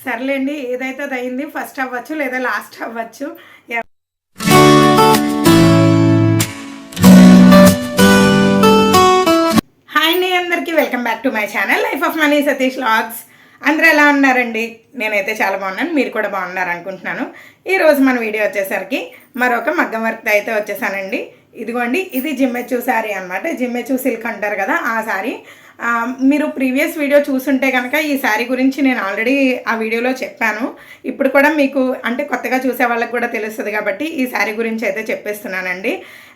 సర్లేండి, ఏదైతే అది అయింది. ఫస్ట్ అవ్వచ్చు లేదా లాస్ట్ అవ్వచ్చు. హాయ్ అండి, అందరికీ welcome back to my channel life of money Satish vlogs. అందరూ ఎలా ఉన్నారండి? నేనైతే చాలా బాగున్నాను, మీరు కూడా బాగున్నారు అనుకుంటున్నాను. ఈరోజు మన వీడియో వచ్చేసరికి మరొక మగ్గం వర్క్ అయితే వచ్చేసానండి. ఇదిగోండి, ఇది జిమ్మెచూ శారీ అనమాట. జిమ్మెచూ సిల్క్ అంటారు కదా, ఆ శారీ. మీరు ప్రీవియస్ వీడియో చూసుంటే కనుక ఈ శారీ గురించి నేను ఆల్రెడీ ఆ వీడియోలో చెప్పాను. ఇప్పుడు కూడా మీకు అంటే కొత్తగా చూసే వాళ్ళకి కూడా తెలుస్తుంది కాబట్టి ఈ శారీ గురించి అయితే చెప్పేస్తున్నానండి.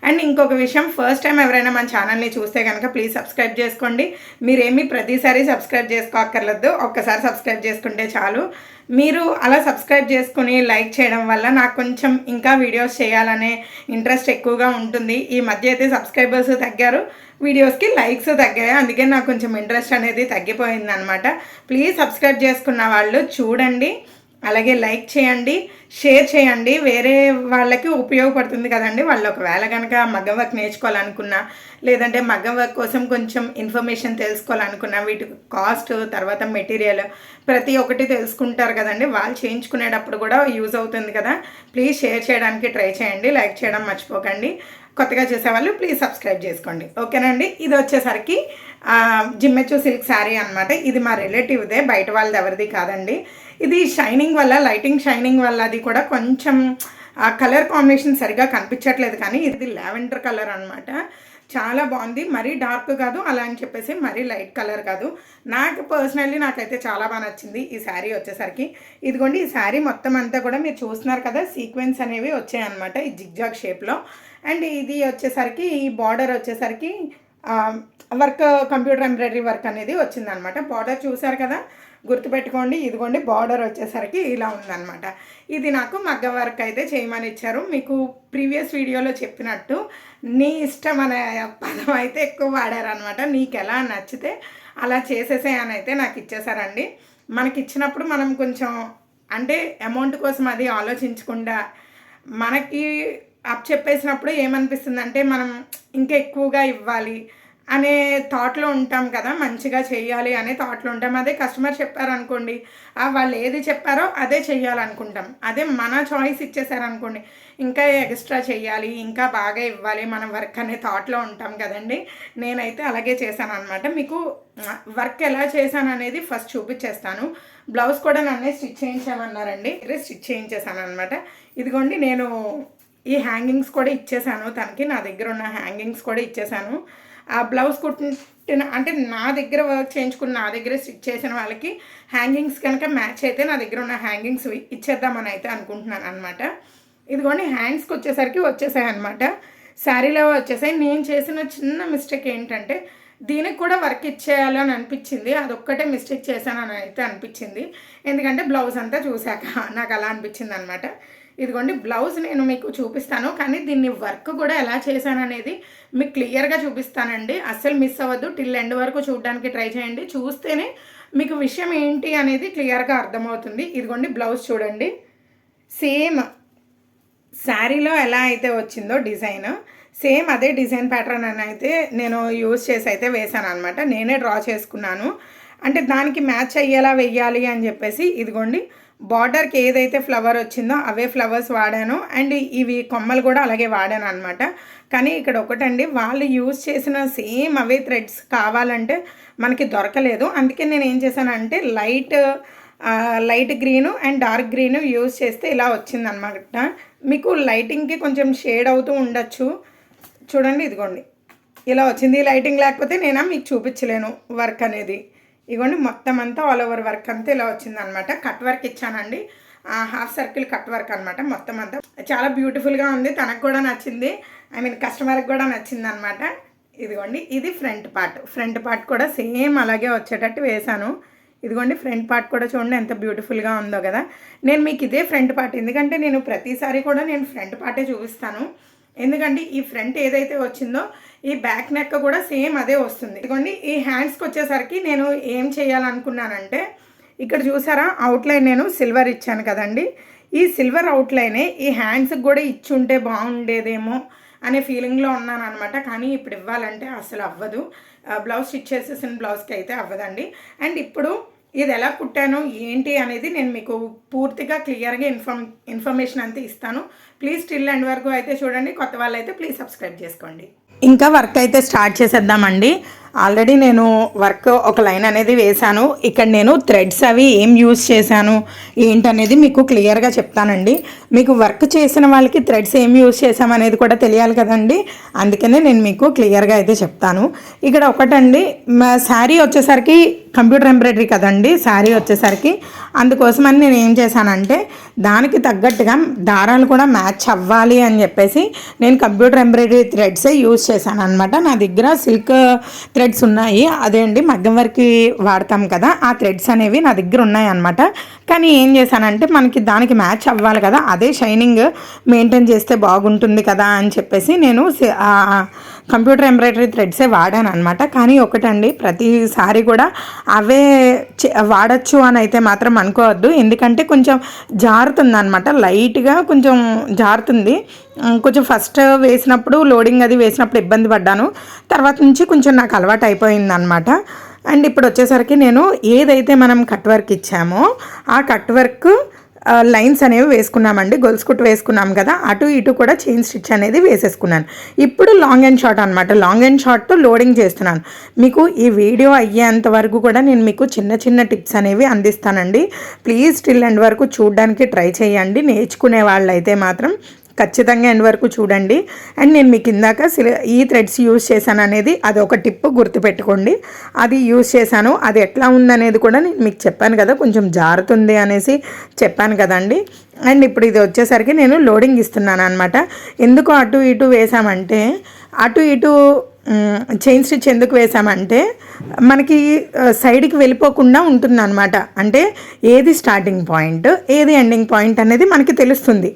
అండ్ ఇంకొక విషయం, ఫస్ట్ టైం ఎవరైనా మన ఛానల్ని చూస్తే కనుక ప్లీజ్ సబ్స్క్రైబ్ చేసుకోండి. మీరేమీ ప్రతిసారి సబ్స్క్రైబ్ చేసుకోక్కర్లేదు, ఒక్కసారి సబ్స్క్రైబ్ చేసుకుంటే చాలు. మీరు అలా సబ్స్క్రైబ్ చేసుకుని లైక్ చేయడం వల్ల నాకు కొంచెం ఇంకా వీడియోస్ చేయాలనే ఇంట్రెస్ట్ ఎక్కువగా ఉంటుంది. ఈ మధ్య అయితే సబ్స్క్రైబర్స్ తగ్గారు, వీడియోస్కి లైక్స్ తగ్గాయి, అందుకే నాకు కొంచెం ఇంట్రెస్ట్ అనేది తగ్గిపోయింది అనమాట. ప్లీజ్ సబ్స్క్రైబ్ చేసుకున్న వాళ్ళు చూడండి, అలాగే లైక్ చేయండి, షేర్ చేయండి. వేరే వాళ్ళకి ఉపయోగపడుతుంది కదండి. వాళ్ళు ఒకవేళ కనుక మగ్గం వర్క్ నేర్చుకోవాలనుకున్నా, లేదంటే మగ్గం వర్క్ కోసం కొంచెం ఇన్ఫర్మేషన్ తెలుసుకోవాలనుకున్నా, వీటి కాస్ట్, తర్వాత మెటీరియల్ ప్రతి ఒక్కటి తెలుసుకుంటారు కదండి. వాళ్ళు చేయించుకునేటప్పుడు కూడా యూజ్ అవుతుంది కదా. ప్లీజ్ షేర్ చేయడానికి ట్రై చేయండి, లైక్ చేయడం మర్చిపోకండి. కొత్తగా చేసేవాళ్ళు ప్లీజ్ సబ్స్క్రైబ్ చేసుకోండి, ఓకేనండి. ఇది వచ్చేసరికి జిమ్మెచూ సిల్క్ శారీ అనమాట. ఇది మా రిలేటివ్దే, బయట వాళ్ళది ఎవరిది కాదండి. ఇది షైనింగ్ వల్ల, లైటింగ్ షైనింగ్ వల్ల అది కూడా కొంచెం ఆ కలర్ కాంబినేషన్ సరిగా కనిపించట్లేదు, కానీ ఇది లావెండర్ కలర్ అనమాట. చాలా బాగుంది, మరీ డార్క్ కాదు, అలా అని చెప్పేసి మరీ లైట్ కలర్ కాదు. నాకు పర్సనల్లీ నాకైతే చాలా బాగా నచ్చింది ఈ శారీ వచ్చేసరికి. ఇదిగోండి, ఈ శారీ మొత్తం అంతా కూడా మీరు చూస్తున్నారు కదా, సీక్వెన్స్ అనేవి వచ్చాయన్నమాట ఈ జిగ్జాగ్ షేప్లో. అండ్ ఇది వచ్చేసరికి ఈ బార్డర్ వచ్చేసరికి వర్క్, కంప్యూటర్ ఎంబ్రాయిడరీ వర్క్ అనేది వచ్చిందనమాట. బార్డర్ చూసారు కదా, గుర్తుపెట్టుకోండి. ఇదిగోండి, బార్డర్ వచ్చేసరికి ఇలా ఉందన్నమాట. ఇది నాకు మగ్గ వర్క్ అయితే చేయమని ఇచ్చారు. మీకు ప్రీవియస్ వీడియోలో చెప్పినట్టు నీ ఇష్టం అనే పదం అయితే ఎక్కువ వాడారనమాట. నీకు ఎలా నచ్చితే అలా చేసేసే అని అయితే నాకు ఇచ్చేసారండి. మనకి ఇచ్చినప్పుడు మనం కొంచెం అంటే అమౌంట్ కోసం అది ఆలోచించకుండా మనకి అప్ చెప్పేసినప్పుడు ఏమనిపిస్తుంది అంటే మనం ఇంకా ఎక్కువగా ఇవ్వాలి అనే థాట్లో ఉంటాం కదా, మంచిగా చెయ్యాలి అనే థాట్లో ఉంటాం. అదే కస్టమర్ చెప్పారనుకోండి, వాళ్ళు ఏది చెప్పారో అదే చెయ్యాలనుకుంటాం. అదే మన చాయిస్ ఇచ్చేసారనుకోండి, ఇంకా ఎక్స్ట్రా చెయ్యాలి, ఇంకా బాగా ఇవ్వాలి మన వర్క్ అనే థాట్లో ఉంటాం కదండి. నేనైతే అలాగే చేశాను అనమాట. మీకు వర్క్ ఎలా చేశాను అనేది ఫస్ట్ చూపించేస్తాను. బ్లౌజ్ కూడా నన్నే స్టిచ్ చేయించామన్నారండి, స్టిచ్ చేయించేసాను అనమాట. ఇదిగోండి, నేను ఈ హ్యాంగింగ్స్ కూడా ఇచ్చేసాను తనకి, నా దగ్గర ఉన్న హ్యాంగింగ్స్ కూడా ఇచ్చేసాను. ఆ బ్లౌజ్ కుట్టిన అంటే నా దగ్గర వర్క్ చేయించుకుని నా దగ్గర స్టిచ్ చేసిన వాళ్ళకి హ్యాంగింగ్స్ కనుక మ్యాచ్ అయితే నా దగ్గర ఉన్న హ్యాంగింగ్స్ ఇచ్చేద్దామని అయితే అనుకుంటున్నాను అనమాట. ఇదిగోండి, హ్యాండ్స్కి వచ్చేసరికి వచ్చేసాయి అనమాట, శారీలో వచ్చేసాయి. నేను చేసిన చిన్న మిస్టేక్ ఏంటంటే దీనికి కూడా వర్క్ ఇచ్చేయాలని అనిపించింది, అదొక్కటే మిస్టేక్ చేశానని అయితే అనిపించింది. ఎందుకంటే బ్లౌజ్ అంతా చూశాక నాకు అలా అనిపించింది అనమాట. ఇదిగోండి, బ్లౌజ్ నేను మీకు చూపిస్తాను, కానీ దీన్ని వర్క్ కూడా ఎలా చేశాననేది మీకు క్లియర్గా చూపిస్తానండి. అస్సలు మిస్ అవ్వద్దు, టిల్ ఎండ్ వరకు చూడడానికి ట్రై చేయండి. చూస్తేనే మీకు విషయం ఏంటి అనేది క్లియర్గా అర్థమవుతుంది. ఇదిగోండి, బ్లౌజ్ చూడండి, సేమ్ శారీలో ఎలా అయితే వచ్చిందో డిజైన్, సేమ్ అదే డిజైన్ ప్యాటర్న్ అని అయితే నేను యూజ్ చేసి అయితే వేసాను అనమాట. నేనే డ్రా చేసుకున్నాను, అంటే దానికి మ్యాచ్ అయ్యేలా వెయ్యాలి అని చెప్పేసి. ఇదిగోండి, బార్డర్కి ఏదైతే ఫ్లవర్ వచ్చిందో అవే ఫ్లవర్స్ వాడాను, అండ్ ఇవి కొమ్మలు కూడా అలాగే వాడాను అనమాట. కానీ ఇక్కడ ఒకటండి, వాళ్ళు యూజ్ చేసిన సేమ్ అవే థ్రెడ్స్ కావాలంటే మనకి దొరకలేదు. అందుకే నేను ఏం చేశానంటే light green and dark green use చేస్తే ఇలా వచ్చిందనమాట. మీకు లైటింగ్కి కొంచెం షేడ్ అవుతూ ఉండొచ్చు, చూడండి. ఇదిగోండి, ఇలా వచ్చింది. లైటింగ్ లేకపోతే నేను మీకు చూపించలేను వర్క్ అనేది. ఇదిగోండి, మొత్తం అంతా ఆల్ ఓవర్ వర్క్ అంతా ఇలా వచ్చిందనమాట. కట్ వర్క్ ఇచ్చానండి, హాఫ్ సర్కిల్ కట్ వర్క్ అనమాట. మొత్తం అంతా చాలా బ్యూటిఫుల్గా ఉంది, తనకు కూడా నచ్చింది, కస్టమర్కి కూడా నచ్చింది అనమాట. ఇదిగోండి, ఇది ఫ్రంట్ పార్ట్ కూడా సేమ్ అలాగే వచ్చేటట్టు వేశాను. ఇదిగోండి, ఫ్రంట్ పార్ట్ కూడా చూడండి ఎంత బ్యూటిఫుల్గా ఉందో కదా. నేను మీకు ఇదే ఫ్రంట్ పార్ట్, ఎందుకంటే నేను ప్రతిసారి కూడా నేను ఫ్రంట్ పార్టే చూపిస్తాను. ఎందుకంటే ఈ ఫ్రంట్ ఏదైతే వచ్చిందో ఈ బ్యాక్ నెక్ కూడా సేమ్ అదే వస్తుంది. ఇదిగోండి, ఈ హ్యాండ్స్కి వచ్చేసరికి నేను ఏం చేయాలనుకున్నానంటే, ఇక్కడ చూసారా అవుట్లైన్ నేను సిల్వర్ ఇచ్చాను కదండి, ఈ సిల్వర్ అవుట్లైనే ఈ హ్యాండ్స్కి కూడా ఇచ్చుంటే బాగుండేదేమో అనే ఫీలింగ్లో ఉన్నాను అనమాట. కానీ ఇప్పుడు ఇవ్వాలంటే అసలు అవ్వదు, బ్లౌజ్ స్టిచ్ చేసేసిన బ్లౌజ్కి అయితే అవ్వదండి. అండ్ ఇప్పుడు ఇది ఎలా కుట్టాను ఏంటి అనేది నేను మీకు పూర్తిగా క్లియర్గా ఇన్ఫర్మేషన్ అంతా ఇస్తాను. ప్లీజ్ టిల్ ఎండ్ వరకు అయితే చూడండి. కొత్త వాళ్ళు అయితే ప్లీజ్ సబ్స్క్రైబ్ చేసుకోండి. ఇంకా వర్క్ అయితే స్టార్ట్ చేసేద్దామండి. ఆల్రెడీ నేను వర్క్ ఒక లైన్ అనేది వేశాను. ఇక్కడ నేను థ్రెడ్స్ అవి ఏం యూజ్ చేశాను ఏంటనేది మీకు క్లియర్గా చెప్తానండి. మీకు వర్క్ చేసిన వాళ్ళకి థ్రెడ్స్ ఏం యూజ్ చేసామనేది కూడా తెలియాలి కదండి. అందుకనే నేను మీకు క్లియర్గా అయితే చెప్తాను. ఇక్కడ ఒకటండి, శారీ వచ్చేసరికి కంప్యూటర్ ఎంబ్రాయిడరీ కదండి శారీ వచ్చేసరికి, అందుకోసమని నేను ఏం చేశానంటే దానికి తగ్గట్టుగా దారాలు కూడా మ్యాచ్ అవ్వాలి అని చెప్పేసి నేను కంప్యూటర్ ఎంబ్రాయిడరీ థ్రెడ్సే యూజ్ చేశాను అనమాట. నా దగ్గర సిల్క్ థ్రెడ్స్ ఉన్నాయి, అదే అండి మగ్గం వరకు వాడతాం కదా, ఆ థ్రెడ్స్ అనేవి నా దగ్గర ఉన్నాయి అనమాట. కానీ ఏం చేశానంటే మనకి దానికి మ్యాచ్ అవ్వాలి కదా, అదే షైనింగ్ మెయింటైన్ చేస్తే బాగుంటుంది కదా అని చెప్పేసి నేను కంప్యూటర్ ఎంబ్రాయిడరీ థ్రెడ్సే వాడాను అనమాట. కానీ ఒకటండి, ప్రతిసారి కూడా అవే వాడచ్చు అని అయితే మాత్రం అనుకోవద్దు. ఎందుకంటే కొంచెం జారుతుంది అనమాట, లైట్గా కొంచెం జారుతుంది. కొంచెం ఫస్ట్ వేసినప్పుడు లోడింగ్ అది వేసినప్పుడు ఇబ్బంది పడ్డాను, తర్వాత నుంచి కొంచెం నాకు అలవాటు అయిపోయింది అనమాట. అండ్ ఇప్పుడు వచ్చేసరికి నేను ఏదైతే మనం కట్ వర్క్ ఇచ్చామో ఆ కట్ వర్క్ లైన్స్ అనేవి వేసుకున్నామండి. గొలుసు కుట్టు వేసుకున్నాం కదా, అటు ఇటు కూడా చైన్ స్టిచ్ అనేది వేసేసుకున్నాను. ఇప్పుడు లాంగ్ అండ్ షార్ట్ అనమాట, లాంగ్ అండ్ షార్ట్తో లోడింగ్ చేస్తున్నాను. మీకు ఈ వీడియో అయ్యేంత వరకు కూడా నేను మీకు చిన్న చిన్న టిప్స్ అనేవి అందిస్తానండి. ప్లీజ్ టిల్ ఎండ్ వరకు చూడడానికి ట్రై చేయండి. నేర్చుకునే వాళ్ళు అయితే మాత్రం ఖచ్చితంగా ఎండ్ వరకు చూడండి. అండ్ నేను మీకు ఇందాక ఈ థ్రెడ్స్ యూజ్ చేశాను అనేది అది ఒక టిప్ గుర్తుపెట్టుకోండి. అది యూజ్ చేశాను, అది ఎట్లా ఉందనేది కూడా నేను మీకు చెప్పాను కదా, కొంచెం జారుతుంది అనేసి చెప్పాను కదండి. అండ్ ఇప్పుడు ఇది వచ్చేసరికి నేను లోడింగ్ ఇస్తున్నాను అనమాట. ఎందుకు అటు ఇటు వేసామంటే, అటు ఇటు చైన్ స్టిచ్ ఎందుకు వేసామంటే మనకి సైడ్కి వెళ్ళిపోకుండా ఉంటుందన్నమాట. అంటే ఏది స్టార్టింగ్ పాయింట్ ఏది ఎండింగ్ పాయింట్ అనేది మనకి తెలుస్తుంది.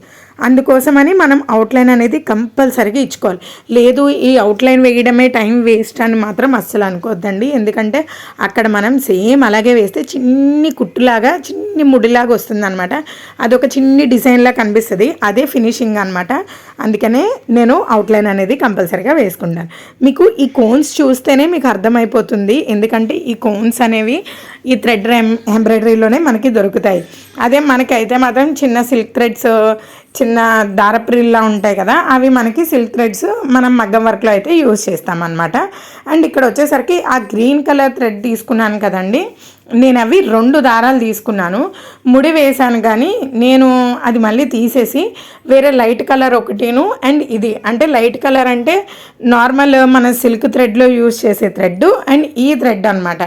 అందుకోసమని మనం అవుట్లైన్ అనేది కంపల్సరీగా ఇచ్చుకోవాలి. లేదు ఈ అవుట్లైన్ వేయడమే టైం వేస్ట్ అని మాత్రం అస్సలు అనుకోవద్దండి. ఎందుకంటే అక్కడ మనం సేమ్ అలాగే వేస్తే చిన్ని కుట్టులాగా చిన్ని ముడిలాగా వస్తుందన్నమాట. అదొక చిన్ని డిజైన్లా కనిపిస్తుంది, అదే ఫినిషింగ్ అనమాట. అందుకనే నేను అవుట్లైన్ అనేది కంపల్సరీగా వేసుకుంటాను. మీకు ఈ కోన్స్ చూస్తేనే మీకు అర్థమైపోతుంది, ఎందుకంటే ఈ కోన్స్ అనేవి ఈ థ్రెడ్ ఎంబ్రాయిడరీలోనే మనకి దొరుకుతాయి. అదే మనకైతే మాత్రం చిన్న సిల్క్ థ్రెడ్స్, చిన్న దారప్రిల్లా ఉంటాయి కదా, అవి మనకి సిల్క్ థ్రెడ్స్ మనం మగ్గం వర్క్లో అయితే యూజ్ చేస్తామన్నమాట. అండ్ ఇక్కడ వచ్చేసరికి ఆ గ్రీన్ కలర్ థ్రెడ్ తీసుకున్నాను కదండి, నేను అవి 2 దారాలు తీసుకున్నాను. ముడి వేశాను కానీ నేను అది మళ్ళీ తీసేసి వేరే లైట్ కలర్ ఒకటిను, అండ్ ఇది అంటే లైట్ కలర్ అంటే నార్మల్ మన సిల్క్ థ్రెడ్లో యూజ్ చేసే థ్రెడ్ అండ్ ఈ థ్రెడ్ అనమాట.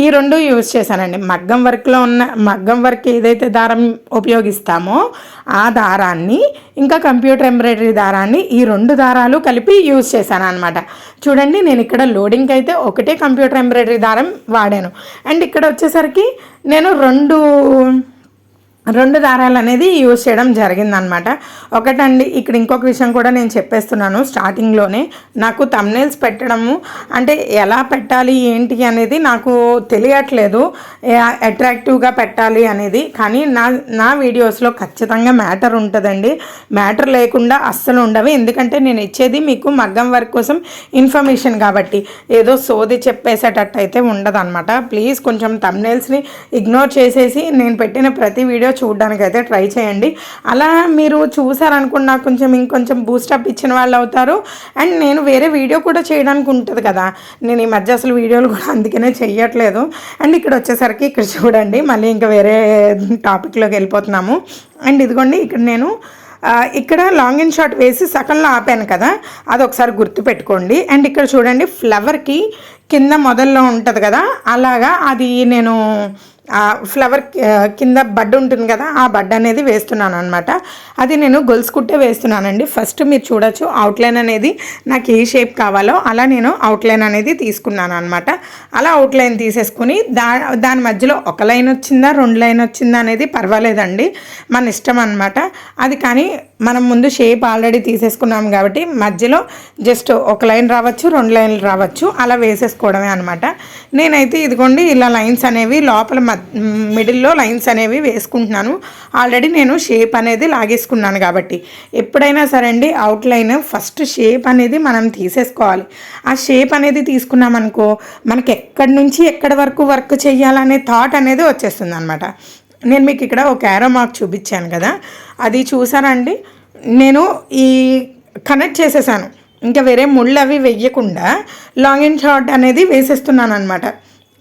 ఈ 2 యూజ్ చేశానండి. మగ్గం వర్క్లో ఉన్న మగ్గం వర్క్ ఏదైతే దారం ఉపయోగిస్తామో ఆ దారాన్ని, ఇంకా కంప్యూటర్ ఎంబ్రాయిడరీ దారాన్ని, ఈ 2 దారాలు కలిపి యూజ్ చేశాను అనమాట. చూడండి, నేను ఇక్కడ లోడింగ్కి అయితే ఒకటే కంప్యూటర్ ఎంబ్రాయిడరీ దారం వాడాను. అండ్ ఇక్కడ వచ్చేసరికి నేను రెండు దారాలు అనేది యూజ్ చేయడం జరిగిందనమాట. ఒకటండి, ఇక్కడ ఇంకొక విషయం కూడా నేను చెప్పేస్తున్నాను స్టార్టింగ్లోనే. నాకు థంబ్నెయిల్స్ పెట్టడము అంటే ఎలా పెట్టాలి ఏంటి అనేది నాకు తెలియట్లేదు, అట్రాక్టివ్గా పెట్టాలి అనేది. కానీ నా వీడియోస్లో ఖచ్చితంగా మ్యాటర్ ఉంటుందండి, మ్యాటర్ లేకుండా అస్సలు ఉండవు. ఎందుకంటే నేను ఇచ్చేది మీకు మగ్గం వర్క్ కోసం ఇన్ఫర్మేషన్ కాబట్టి, ఏదో సోది చెప్పేసేటట్టు అయితే ఉండదు అనమాట. ప్లీజ్ కొంచెం థంబ్నెయిల్స్ని ఇగ్నోర్ చేసేసి నేను పెట్టిన ప్రతి వీడియో చూడడానికి అయితే ట్రై చేయండి. అలా మీరు చూసారనుకున్న నాకు కొంచెం ఇంకొంచెం బూస్టప్ ఇచ్చిన వాళ్ళు అవుతారు. అండ్ నేను వేరే వీడియో కూడా చేయడానికి ఉంటుంది కదా, నేను ఈ మధ్య అసలు వీడియోలు కూడా అందుకనే చెయ్యట్లేదు. అండ్ ఇక్కడ వచ్చేసరికి ఇక్కడ చూడండి, మళ్ళీ ఇంకా వేరే టాపిక్లోకి వెళ్ళిపోతున్నాము. అండ్ ఇదిగోండి, ఇక్కడ నేను ఇక్కడ లాంగ్ అండ్ షార్ట్ వేసి సగంలో ఆపాను కదా, అది ఒకసారి గుర్తుపెట్టుకోండి. అండ్ ఇక్కడ చూడండి, ఫ్లవర్కి కింద మొదల్లో ఉంటుంది కదా, అలాగా అది నేను ఫ్లవర్ కింద బడ్ ఉంటుంది కదా, ఆ బడ్ అనేది వేస్తున్నాను అనమాట. అది నేను గొలుసు కుట్టే వేస్తున్నానండి. ఫస్ట్ మీరు చూడొచ్చు అవుట్లైన్ అనేది నాకు ఏ షేప్ కావాలో అలా నేను అవుట్లైన్ అనేది తీసుకున్నాను అనమాట. అలా అవుట్లైన్ తీసేసుకుని దాని మధ్యలో ఒక లైన్ వచ్చిందా 2 లైన్ వచ్చిందా అనేది పర్వాలేదండి, మన ఇష్టం అనమాట అది. కానీ మనం ముందు షేప్ ఆల్రెడీ తీసేసుకున్నాం కాబట్టి మధ్యలో జస్ట్ ఒక లైన్ రావచ్చు, 2 లైన్లు రావచ్చు, అలా వేసేసుకోవడమే అనమాట. నేనైతే ఇదిగోండి ఇలా లైన్స్ అనేవి లోపల మిడిల్లో లైన్స్ అనేవి వేసుకుంటున్నాను. ఆల్రెడీ నేను షేప్ అనేది లాగేసుకున్నాను కాబట్టి ఎప్పుడైనా సరే అండి అవుట్లైన్ ఫస్ట్ షేప్ అనేది మనం తీసేసుకోవాలి. ఆ షేప్ అనేది తీసుకున్నామనుకో మనకి ఎక్కడి నుంచి ఎక్కడి వరకు వర్క్ చేయాలనే థాట్ అనేది వచ్చేస్తుంది అనమాట. నేను మీకు ఇక్కడ ఒక యారో మార్క్ చూపించాను కదా, అది చూసారండి. నేను ఈ కనెక్ట్ చేసేసాను, ఇంకా వేరే ముళ్ళు అవి వెయ్యకుండా లాంగ్ అండ్ షార్ట్ అనేది వేసేస్తున్నాను అనమాట.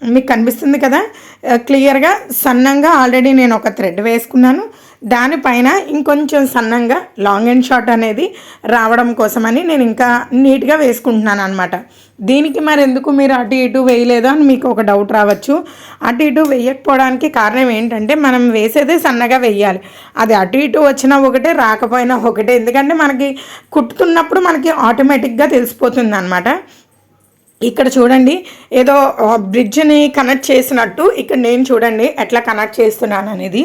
మీకు కనిపిస్తుంది కదా క్లియర్గా. సన్నంగా ఆల్రెడీ నేను ఒక థ్రెడ్ వేసుకున్నాను, దానిపైన ఇంకొంచెం సన్నంగా లాంగ్ అండ్ షార్ట్ అనేది రావడం కోసమని నేను ఇంకా నీట్గా వేసుకుంటున్నాను అనమాట. దీనికి మరి ఎందుకు మీరు అటు ఇటు వేయలేదో అని మీకు ఒక డౌట్ రావచ్చు. అటు ఇటు వేయకపోవడానికి కారణం ఏంటంటే మనం వేసేదే సన్నగా వేయాలి. అది అటు ఇటు వచ్చినా ఒకటే రాకపోయినా ఒకటే, ఎందుకంటే మనకి కుట్టుతున్నప్పుడు మనకి ఆటోమేటిక్గా తెలిసిపోతుంది అనమాట. ఇక్కడ చూడండి ఏదో బ్రిడ్జ్ని కనెక్ట్ చేసినట్టు ఇక్కడ నేను చూడండి ఎట్లా కనెక్ట్ చేస్తున్నాను అనేది.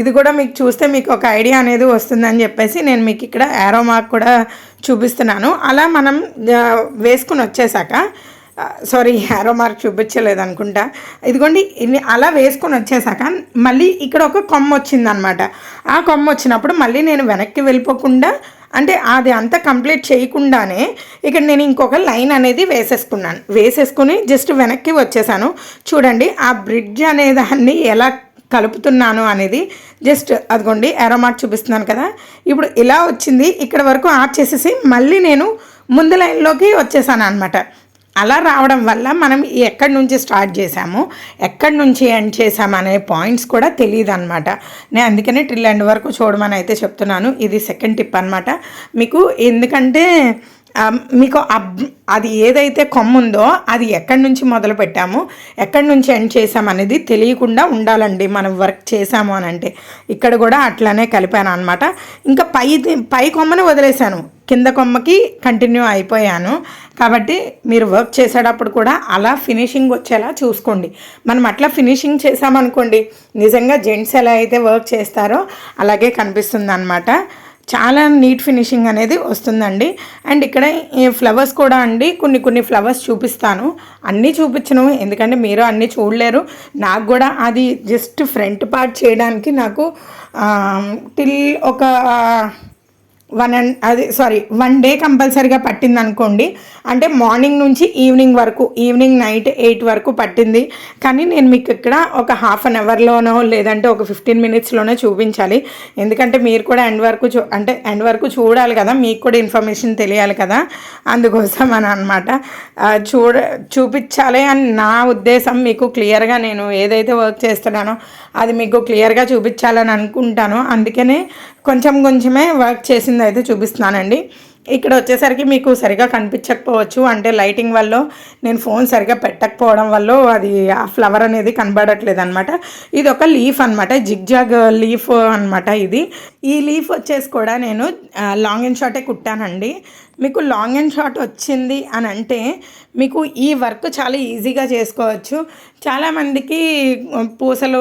ఇది కూడా మీకు చూస్తే మీకు ఒక ఐడియా అనేది వస్తుందని చెప్పేసి నేను మీకు ఇక్కడ యారో మార్క్ కూడా చూపిస్తున్నాను. అలా మనం వేసుకుని వచ్చేసాక యారో మార్క్ చూపించలేదు అనుకుంటా. ఇదిగోండి అలా వేసుకొని వచ్చేసాక మళ్ళీ ఇక్కడ ఒక కొమ్మ వచ్చిందనమాట. ఆ కొమ్మ వచ్చినప్పుడు మళ్ళీ నేను వెనక్కి వెళ్ళిపోకుండా, అంటే అది అంతా కంప్లీట్ చేయకుండానే ఇక్కడ నేను ఇంకొక లైన్ అనేది వేసేసుకుని జస్ట్ వెనక్కి వచ్చేసాను. చూడండి ఆ బ్రిడ్జ్ అనే దాన్ని ఎలా కలుపుతున్నాను అనేది జస్ట్ అదిగోండి యారో మార్క్ చూపిస్తున్నాను కదా. ఇప్పుడు ఇలా వచ్చింది, ఇక్కడ వరకు ఆఫ్ చేసేసి మళ్ళీ నేను ముందు లైన్లోకి వచ్చేసాను అనమాట. అలా రావడం వల్ల మనం ఎక్కడి నుంచి స్టార్ట్ చేసాము, ఎక్కడి నుంచి ఎండ్ చేసాము అనే పాయింట్స్ కూడా తెలియదు అనమాట. నేను అందుకనే ట్రిల్ ఎండ్ వరకు చూడమని అయితే చెప్తున్నాను. ఇది సెకండ్ టిప్ అనమాట మీకు. ఎందుకంటే మీకు అది ఏదైతే కొమ్మ ఉందో అది ఎక్కడి నుంచి మొదలు పెట్టాము, ఎక్కడి నుంచి ఎండ్ చేసాము అనేది తెలియకుండా ఉండాలండి మనం వర్క్ చేసాము అని అంటే. ఇక్కడ కూడా అట్లానే కలిపాను అనమాట. ఇంకా పై కొమ్మని వదిలేశాను, కింద కొమ్మకి కంటిన్యూ అయిపోయాను. కాబట్టి మీరు వర్క్ చేసేటప్పుడు కూడా అలా ఫినిషింగ్ వచ్చేలా చూసుకోండి. మనం అట్లా ఫినిషింగ్ చేసామనుకోండి, నిజంగా జెంట్స్ ఎలా అయితే వర్క్ చేస్తారో అలాగే కనిపిస్తుంది అనమాట. చాలా నీట్ ఫినిషింగ్ అనేది వస్తుందండి. అండ్ ఇక్కడ ఈ ఫ్లవర్స్ కూడా అండి కొన్ని ఫ్లవర్స్ చూపిస్తాను, అన్నీ చూపించను ఎందుకంటే మీరు అన్నీ చూడలేరు. నాకు కూడా అది జస్ట్ ఫ్రంట్ పార్ట్ చేయడానికి నాకు టిల్ ఒక 1 డే కంపల్సరీగా పట్టింది అనుకోండి. అంటే మార్నింగ్ నుంచి ఈవినింగ్ నైట్ 8 వరకు పట్టింది. కానీ నేను మీకు ఇక్కడ ఒక ½ అన్ అవర్లోనో లేదంటే ఒక 15 మినిట్స్లోనే చూపించాలి. ఎందుకంటే మీరు కూడా ఎండ్ వరకు చూడాలి కదా, మీకు కూడా ఇన్ఫర్మేషన్ తెలియాలి కదా, అందుకోసం అని అనమాట. చూపించాలి అని నా ఉద్దేశం. మీకు క్లియర్గా నేను ఏదైతే వర్క్ చేస్తున్నానో అది మీకు క్లియర్గా చూపించాలని అనుకుంటాను. అందుకనే కొంచెమే వర్క్ చేసింది అయితే చూపిస్తున్నానండి. ఇక్కడ వచ్చేసరికి మీకు సరిగా కనిపించకపోవచ్చు, అంటే లైటింగ్ వల్ల నేను ఫోన్ సరిగా పెట్టకపోవడం వల్ల అది ఆ ఫ్లవర్ అనేది కనబడట్లేదు అనమాట. ఇది ఒక లీఫ్ అనమాట, జిగ్జాగ్ లీఫ్ అనమాట. ఈ లీఫ్ వచ్చేసి కూడా నేను లాంగ్ అండ్ షార్టే కుట్టానండి. మీకు లాంగ్ అండ్ షార్ట్ వచ్చింది అని అంటే మీకు ఈ వర్క్ చాలా ఈజీగా చేసుకోవచ్చు. చాలామందికి పూసలు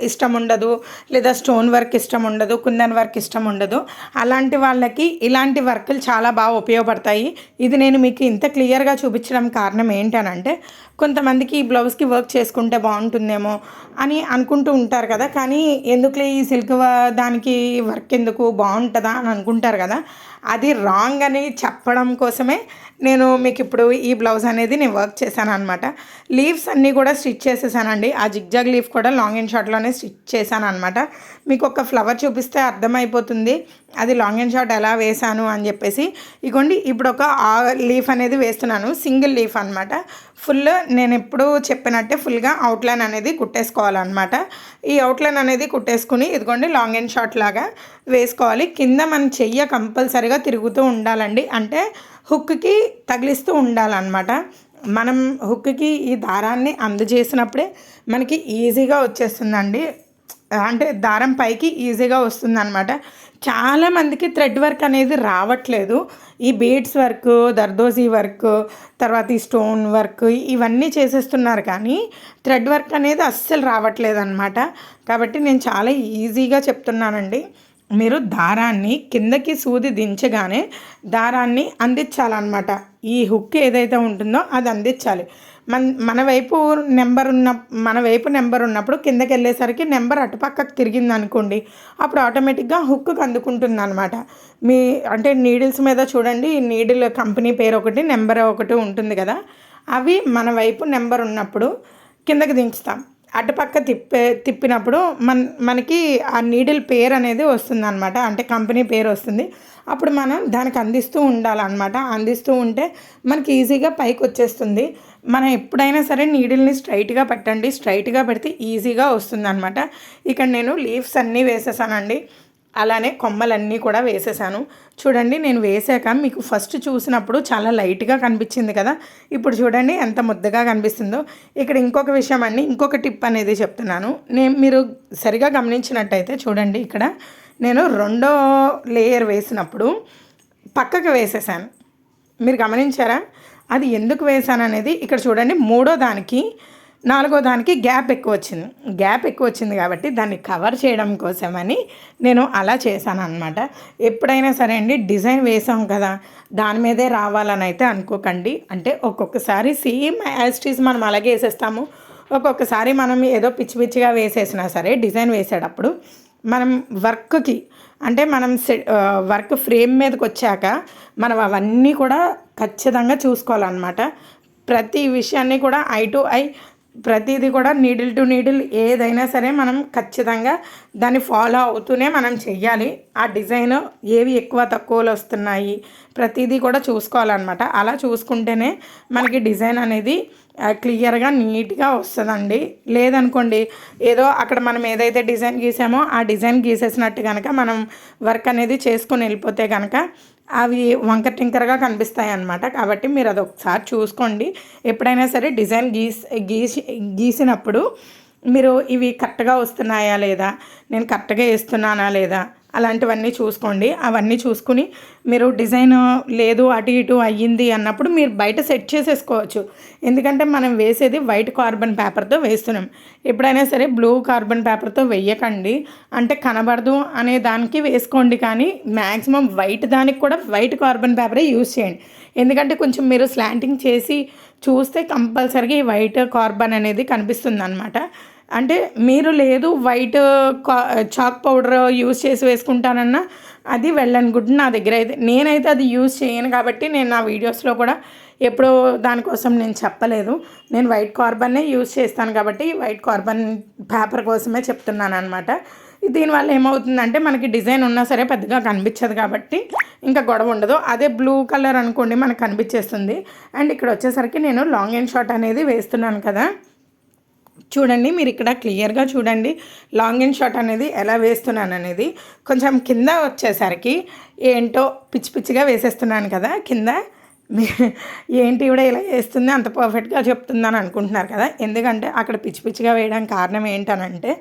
ఇష్టం ఉండదు, లేదా స్టోన్ వర్క్ ఇష్టం ఉండదు, కుందన్ వర్క్ ఇష్టం ఉండదు. అలాంటి వాళ్ళకి ఇలాంటి వర్కులు చాలా బాగా ఉపయోగపడతాయి. ఇది నేను మీకు ఇంత క్లియర్గా చూపించడం కారణం ఏంటనంటే, కొంతమందికి ఈ బ్లౌజ్కి వర్క్ చేసుకుంటే బాగుంటుందేమో అని అనుకుంటూ ఉంటారు కదా, కానీ ఎందుకులే ఈ సిల్క్ దానికి వర్క్ ఎందుకు, బాగుంటుందా అని అనుకుంటారు కదా. అది రాంగ్ అని చెప్పడం కోసమే నేను మీకు ఇప్పుడు ఈ బ్లౌజ్ అనేది నేను వర్క్ చేశాను అనమాట. లీవ్స్ అన్నీ కూడా స్టిచ్ చేసేసానండి. ఆ జిగ్జాగ్ లీఫ్ కూడా లాంగ్ అండ్ షార్ట్లోనే స్టిచ్ చేశాను అనమాట. మీకు ఒక ఫ్లవర్ చూపిస్తే అర్థమైపోతుంది అది లాంగ్ అండ్ షార్ట్ ఎలా వేసాను అని చెప్పేసి. ఇగోండి ఇప్పుడు ఒక లీఫ్ అనేది వేస్తున్నాను, సింగిల్ లీఫ్ అనమాట. నేను ఎప్పుడు చెప్పినట్టే ఫుల్గా అవుట్లైన్ అనేది కుట్టేసుకోవాలన్నమాట. ఈ అవుట్లైన్ అనేది కుట్టేసుకుని ఇదిగోండి లాంగ్ అండ్ షార్ట్ లాగా వేసుకోవాలి. కింద మన చెయ్యి కంపల్సరీగా తిరుగుతూ ఉండాలండి, అంటే హుక్కి తగిలిస్తూ ఉండాలన్నమాట. మనం హుక్కి ఈ దారాన్ని అందజేసినప్పుడే మనకి ఈజీగా వచ్చేస్తుందండి, అంటే దారం పైకి ఈజీగా వస్తుందన్నమాట. చాలామందికి థ్రెడ్ వర్క్ అనేది రావట్లేదు. ఈ బీడ్స్ వర్క్, దర్దోజీ వర్క్, తర్వాత ఈ స్టోన్ వర్క్ ఇవన్నీ చేసేస్తున్నారు, కానీ థ్రెడ్ వర్క్ అనేది అస్సలు రావట్లేదు అనమాట. కాబట్టి నేను చాలా ఈజీగా చెప్తున్నానండి. మీరు దారాన్ని కిందకి సూది దించగానే దారాన్ని అందించాలన్నమాట. ఈ హుక్ ఏదైతే ఉంటుందో అది అందించాలి. మన వైపు నెంబర్ ఉన్నప్పుడు కిందకి వెళ్ళేసరికి నెంబర్ అటుపక్కకు తిరిగింది అనుకోండి, అప్పుడు ఆటోమేటిక్గా హుక్కు అందుకుంటుంది అనమాట. అంటే నీడిల్స్ మీద చూడండి, నీడిల్ కంపెనీ పేరు ఒకటి నెంబర్ ఒకటి ఉంటుంది కదా, అవి మన వైపు నెంబర్ ఉన్నప్పుడు కిందకి దించుతాం. అటుపక్క తిప్పినప్పుడు మనకి ఆ నీడిల్ పేరు అనేది వస్తుంది అనమాట, అంటే కంపెనీ పేరు వస్తుంది. అప్పుడు మనం దానికి అందిస్తూ ఉండాలన్నమాట. అందిస్తూ ఉంటే మనకి ఈజీగా పైకి వచ్చేస్తుంది. మనం ఎప్పుడైనా సరే నీడిల్ని స్ట్రైట్గా పెట్టండి, స్ట్రైట్గా పెడితే ఈజీగా వస్తుంది అనమాట. ఇక్కడ నేను లీవ్స్ అన్నీ వేసేసానండి, అలానే కొమ్మలన్నీ కూడా వేసేసాను. చూడండి, నేను వేసాక మీకు ఫస్ట్ చూసినప్పుడు చాలా లైట్గా కనిపించింది కదా, ఇప్పుడు చూడండి ఎంత ముద్దగా కనిపిస్తుందో. ఇక్కడ ఇంకొక విషయం అండి, ఇంకొక టిప్ అనేది చెప్తున్నాను. మీరు సరిగా గమనించినట్టయితే చూడండి, ఇక్కడ నేను రెండో లేయర్ వేసినప్పుడు పక్కకు వేసేసాను. మీరు గమనించారా? అది ఎందుకు వేసాను అనేది ఇక్కడ చూడండి. నాలుగో దానికి గ్యాప్ ఎక్కువ వచ్చింది కాబట్టి దాన్ని కవర్ చేయడం కోసమని నేను అలా చేశాను అనమాట. ఎప్పుడైనా సరే అండి, డిజైన్ వేసాం కదా దాని మీదే రావాలని అయితే అనుకోకండి. అంటే ఒక్కొక్కసారి సేమ్ యాజ్ ఇట్ ఈజ్ మనం అలాగే వేసేస్తాము. ఒక్కొక్కసారి మనం ఏదో పిచ్చి పిచ్చిగా వేసేసినా సరే డిజైన్ వేసేటప్పుడు మనం మనం వర్క్ ఫ్రేమ్ మీదకి వచ్చాక మనం అవన్నీ కూడా ఖచ్చితంగా చూసుకోవాలన్నమాట. ప్రతి విషయాన్ని కూడా ఐ టు ఐ, ప్రతిదీ కూడా నీడిల్ టు నీడిల్ ఏదైనా సరే మనం ఖచ్చితంగా దాన్ని ఫాలో అవుతూనే మనం చెయ్యాలి. ఆ డిజైన్ ఏవి ఎక్కువ తక్కువలు వస్తున్నాయి ప్రతిదీ కూడా చూసుకోవాలన్నమాట. అలా చూసుకుంటేనే మనకి డిజైన్ అనేది క్లియర్గా నీట్గా వస్తుందండి. లేదనుకోండి, ఏదో అక్కడ మనం ఏదైతే డిజైన్ గీసామో ఆ డిజైన్ గీసేసినట్టు కనుక మనం వర్క్ అనేది చేసుకొని వెళ్ళిపోతే కనుక అవి వంకర టింకరగా కనిపిస్తాయి అన్నమాట. కాబట్టి మీరు అది ఒకసారి చూసుకోండి. ఎప్పుడైనా సరే డిజైన్ గీసినప్పుడు మీరు ఇవి కరెక్ట్గా వస్తున్నాయా లేదా, నేను కరెక్ట్గా వేస్తున్నానా లేదా, అలాంటివన్నీ చూసుకోండి. అవన్నీ చూసుకుని మీరు డిజైన్ లేదు అటు ఇటు అయ్యింది అన్నప్పుడు మీరు బయట సెట్ చేసేసుకోవచ్చు. ఎందుకంటే మనం వేసేది వైట్ కార్బన్ పేపర్తో వేస్తున్నాం. ఎప్పుడైనా సరే బ్లూ కార్బన్ పేపర్తో వేయకండి, అంటే కనబడదు అనే దానికి వేసుకోండి. కానీ మ్యాక్సిమం వైట్ దానికి కూడా వైట్ కార్బన్ పేపరే యూజ్ చేయండి. ఎందుకంటే కొంచెం మీరు స్లాంటింగ్ చేసి చూస్తే కంపల్సరీగా ఈ వైట్ కార్బన్ అనేది కనిపిస్తుంది అనమాట. అంటే మీరు లేదు వైట్ చాక్ పౌడర్ యూజ్ చేసి వేసుకుంటానన్నా అది వెళ్ళని గుడ్ నా దగ్గర అయితే. నేనైతే అది యూజ్ చేయను కాబట్టి నేను నా వీడియోస్లో కూడా ఎప్పుడో దానికోసం నేను చెప్పలేదు. నేను వైట్ కార్బన్నే యూజ్ చేస్తాను కాబట్టి వైట్ కార్బన్ పేపర్ కోసమే చెప్తున్నాను అనమాట. దీనివల్ల ఏమవుతుందంటే మనకి డిజైన్ ఉన్నా సరే పెద్దగా కనిపించదు కాబట్టి ఇంకా గొడవ ఉండదు. అదే బ్లూ కలర్ అనుకోండి మనకు కనిపించేస్తుంది. అండ్ ఇక్కడ వచ్చేసరికి నేను లాంగ్ అండ్ షార్ట్ అనేది వేస్తున్నాను కదా, చూడండి మీరు ఇక్కడ క్లియర్గా చూడండి లాంగ్ అండ్ షార్ట్ అనేది ఎలా వేస్తున్నాను అనేది. కొంచెం కింద వచ్చేసరికి ఏంటో పిచ్చి పిచ్చిగా వేసేస్తున్నాను కదా కింద. ఏంటి కూడా ఇలా వేస్తుంది అంత పర్ఫెక్ట్గా చెప్తుందని అనుకుంటున్నారు కదా. ఎందుకంటే అక్కడ పిచ్చి పిచ్చిగా వేయడానికి కారణం ఏంటనంటే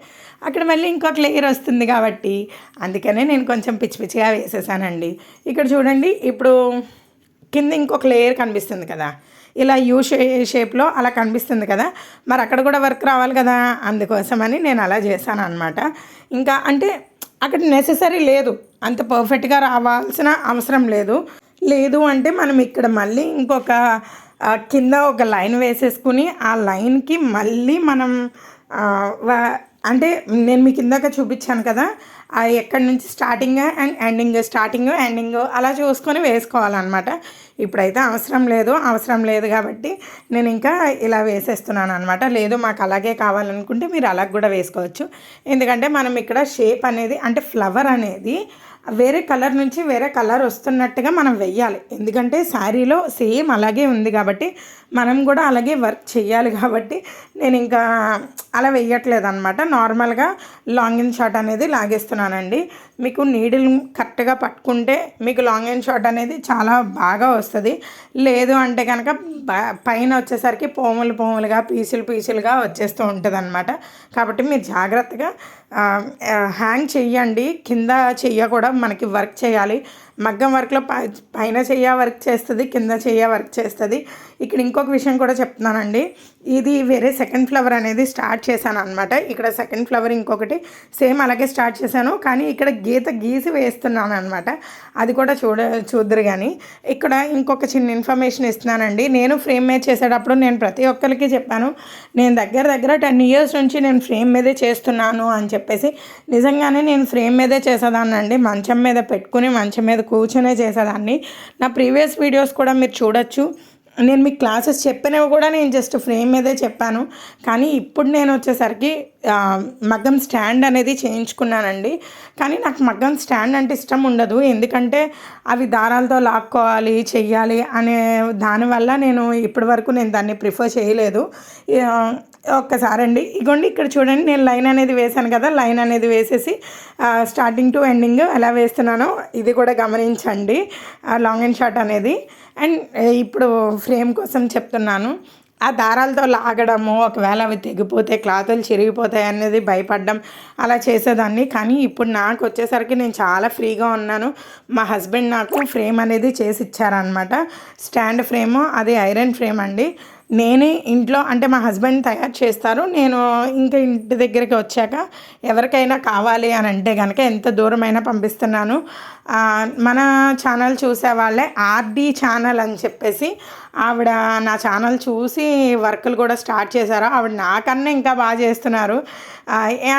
అక్కడ మళ్ళీ ఇంకొక లేయర్ వస్తుంది కాబట్టి అందుకనే నేను కొంచెం పిచ్చి పిచ్చిగా వేసేసానండి. ఇక్కడ చూడండి, ఇప్పుడు కింద ఇంకొక లేయర్ కనిపిస్తుంది కదా, ఇలా షేప్లో అలా కనిపిస్తుంది కదా, మరి అక్కడ కూడా వర్క్ రావాలి కదా, అందుకోసమని నేను అలా చేశాను అనమాట. ఇంకా అంటే అక్కడ నెససరీ లేదు, అంత పర్ఫెక్ట్గా రావాల్సిన అవసరం లేదు అంటే మనం ఇక్కడ మళ్ళీ ఇంకొక కింద ఒక లైన్ వేసేసుకుని ఆ లైన్కి మళ్ళీ మనం అంటే నేను మీకు ఇందాక చూపించాను కదా, ఎక్కడి నుంచి స్టార్టింగ్ అండ్ ఎండింగ్ అలా చూసుకొని వేసుకోవాలన్నమాట. ఇప్పుడైతే అవసరం లేదు కాబట్టి నేను ఇంకా ఇలా వేసేస్తున్నాను అనమాట. లేదు మాకు అలాగే కావాలనుకుంటే మీరు అలాగ కూడా వేసుకోవచ్చు. ఎందుకంటే మనం ఇక్కడ షేప్ అనేది అంటే ఫ్లవర్ అనేది వేరే కలర్ నుంచి వేరే కలర్ వస్తున్నట్టుగా మనం వెయ్యాలి. ఎందుకంటే శారీలో సేమ్ అలాగే ఉంది కాబట్టి మనం కూడా అలాగే వర్క్ చేయాలి. కాబట్టి నేను ఇంకా అలా వెయ్యట్లేదు అనమాట. నార్మల్గా లాంగ్ అండ్ షార్ట్ అనేది లాగేస్తున్నానండి. మీకు నీడిల్ కరెక్ట్గా పట్టుకుంటే మీకు లాంగ్ అండ్ షార్ట్ అనేది చాలా బాగా వస్తుంది. లేదు అంటే కనుక పైన వచ్చేసరికి పోములుగా పీసులుగా వచ్చేస్తూ ఉంటుంది అనమాట. కాబట్టి మీరు జాగ్రత్తగా హ్యాంగ్ చెయ్యండి. కింద చెయ్య కూడా మనకి వర్క్ చేయాలి. మగ్గం వర్క్లో పైన చెయ్య వర్క్ చేస్తుంది, కింద చెయ్య వర్క్ చేస్తుంది. ఇక్కడ ఇంకొక విషయం కూడా చెప్తున్నానండి. ఇది వేరే సెకండ్ ఫ్లవర్ అనేది స్టార్ట్ చేశాను అనమాట. ఇక్కడ సెకండ్ ఫ్లవర్ ఇంకొకటి సేమ్ అలాగే స్టార్ట్ చేశాను, కానీ ఇక్కడ గీత గీసి వేస్తున్నాను అనమాట. అది కూడా చూద్దరు. కానీ ఇక్కడ ఇంకొక చిన్న ఇన్ఫర్మేషన్ ఇస్తున్నానండి. నేను ఫ్రేమ్ మీద చేసేటప్పుడు నేను ప్రతి ఒక్కరికి చెప్పాను, నేను దగ్గర 10 years నుంచి నేను ఫ్రేమ్ మీదే చేస్తున్నాను అని చెప్పేసి. నిజంగానే నేను ఫ్రేమ్ మీదే చేసేదాన్ని అండి. మంచం మీద పెట్టుకుని మంచం మీద కూర్చొనే చేసేదాన్ని. నా ప్రీవియస్ వీడియోస్ కూడా మీరు చూడొచ్చు. నేను మీకు క్లాసెస్ చెప్పినవి కూడా నేను జస్ట్ ఫ్రేమ్ మీదే చెప్పాను. కానీ ఇప్పుడు నేను వచ్చేసరికి మగ్గం స్టాండ్ అనేది చేయించుకున్నానండి. కానీ నాకు మగ్గం స్టాండ్ అంటే ఇష్టం ఉండదు, ఎందుకంటే అవి దారాలతో లాక్కోవాలి చెయ్యాలి అనే దానివల్ల నేను ఇప్పటి వరకు నేను దాన్ని ప్రిఫర్ చేయలేదు. ఒక్కసారి అండి ఇగోండి ఇక్కడ చూడండి, నేను లైన్ అనేది వేసాను కదా, లైన్ అనేది వేసేసి స్టార్టింగ్ టు ఎండింగ్ ఎలా వేస్తున్నానో ఇది కూడా గమనించండి, లాంగ్ అండ్ షార్ట్ అనేది. అండ్ ఇప్పుడు ఫ్రేమ్ కోసం చెప్తున్నాను, ఆ దారాలతో లాగడము, ఒకవేళ అవి తెగిపోతే క్లాతులు చిరిగిపోతాయి అనేది భయపడ్డం అలా చేసేదాన్ని. కానీ ఇప్పుడు నాకు వచ్చేసరికి నేను చాలా ఫ్రీగా ఉన్నాను. మా హస్బెండ్ నాకు ఫ్రేమ్ అనేది చేసి ఇచ్చారనమాట. స్టాండ్ ఫ్రేము, అది ఐరన్ ఫ్రేమ్ అండి. నేనే ఇంట్లో అంటే మా హస్బెండ్ తయారు చేస్తారు. నేను ఇంకా ఇంటి దగ్గరికి వచ్చాక ఎవరికైనా కావాలి అని అంటే కనుక ఎంత దూరమైనా పంపిస్తున్నాను. మన ఛానల్ చూసే వాళ్ళే ఆర్డీ ఛానల్ అని చెప్పేసి ఆవిడ నా ఛానల్ చూసి వర్కులు కూడా స్టార్ట్ చేశారు. ఆవిడ నాకన్నా ఇంకా బాగా చేస్తున్నారు.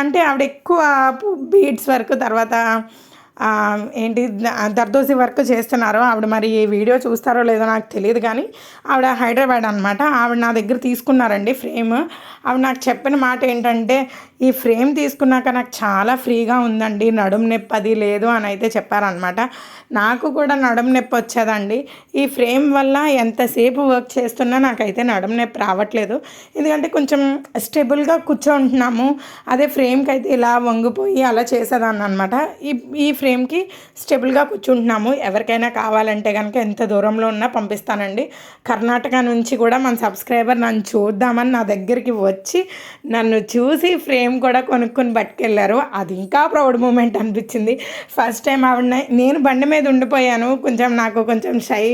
అంటే ఆవిడ ఎక్కువ బీడ్స్ వర్క్, తర్వాత ఏంటి దర్దోసి వర్క్ చేస్తున్నారు. ఆవిడ మరి ఈ వీడియో చూస్తారో లేదో నాకు తెలియదు, కానీ ఆవిడ హైదరాబాద్ అనమాట. ఆవిడ నా దగ్గర తీసుకున్నారండి ఫ్రేమ్. ఆవిడ నాకు చెప్పిన మాట ఏంటంటే, ఈ ఫ్రేమ్ తీసుకున్నాక నాకు చాలా ఫ్రీగా ఉందండి, నడుము నొప్పి అది లేదు అని అయితే చెప్పారనమాట. నాకు కూడా నడుము నొప్పి వచ్చేదండి. ఈ ఫ్రేమ్ వల్ల ఎంతసేపు వర్క్ చేస్తున్నా నాకైతే నడుము నొప్పి రావట్లేదు, ఎందుకంటే కొంచెం స్టెబుల్గా కూర్చోంటున్నాము. అదే ఫ్రేమ్కి అయితే ఇలా వంగిపోయి అలా చేసేదాన్ని అనమాట. ఈ ఫ్రేమ్కి స్టెబుల్గా కూర్చుంటున్నాము. ఎవరికైనా కావాలంటే కనుక ఎంత దూరంలో ఉన్నా పంపిస్తానండి. కర్ణాటక నుంచి కూడా మన సబ్స్క్రైబర్ నన్ను చూద్దామని నా దగ్గరికి వచ్చి నన్ను చూసి ఫ్రేమ్ కూడా కొనుక్కొని పట్టుకెళ్ళారు. అది ఇంకా ప్రౌడ్ మూమెంట్ అనిపించింది. ఫస్ట్ టైం ఆవిడ, నేను బండి మీద ఉండిపోయాను, నాకు కొంచెం షై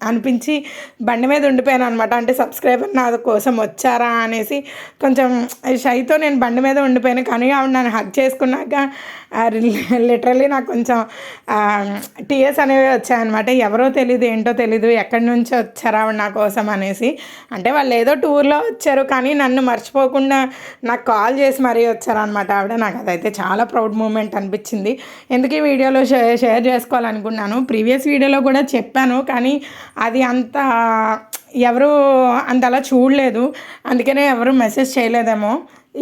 అనిపించి బండి మీద ఉండిపోయాను అనమాట. అంటే సబ్స్క్రైబర్ నా కోసం వచ్చారా అనేసి కొంచెం షైతో నేను బండి మీద ఉండిపోయాను. కానీ ఆవిడ నన్ను హగ్ చేసుకున్నాక లిటరల్లీ నాకు కొంచెం టీయర్స్ అనేవి వచ్చాయన్నమాట. ఎవరో తెలీదు, ఏంటో తెలీదు, ఎక్కడి నుంచి వచ్చారా ఆవిడ నా కోసం అనేసి. అంటే వాళ్ళు ఏదో టూర్లో వచ్చారు, కానీ నన్ను మర్చిపోకుండా నాకు కాల్ చేసి మరీ వచ్చారనమాట ఆవిడ. నాకు అదైతే చాలా ప్రౌడ్ మూమెంట్ అనిపించింది. ఎందుకు ఈ వీడియోలో షేర్ చేసుకోవాలనుకున్నాను. ప్రీవియస్ వీడియోలో కూడా చెప్పాను, కానీ అది అంత ఎవరు అంతలా చూడలేదు, అందుకనే ఎవరు మెసేజ్ చేయలేదేమో.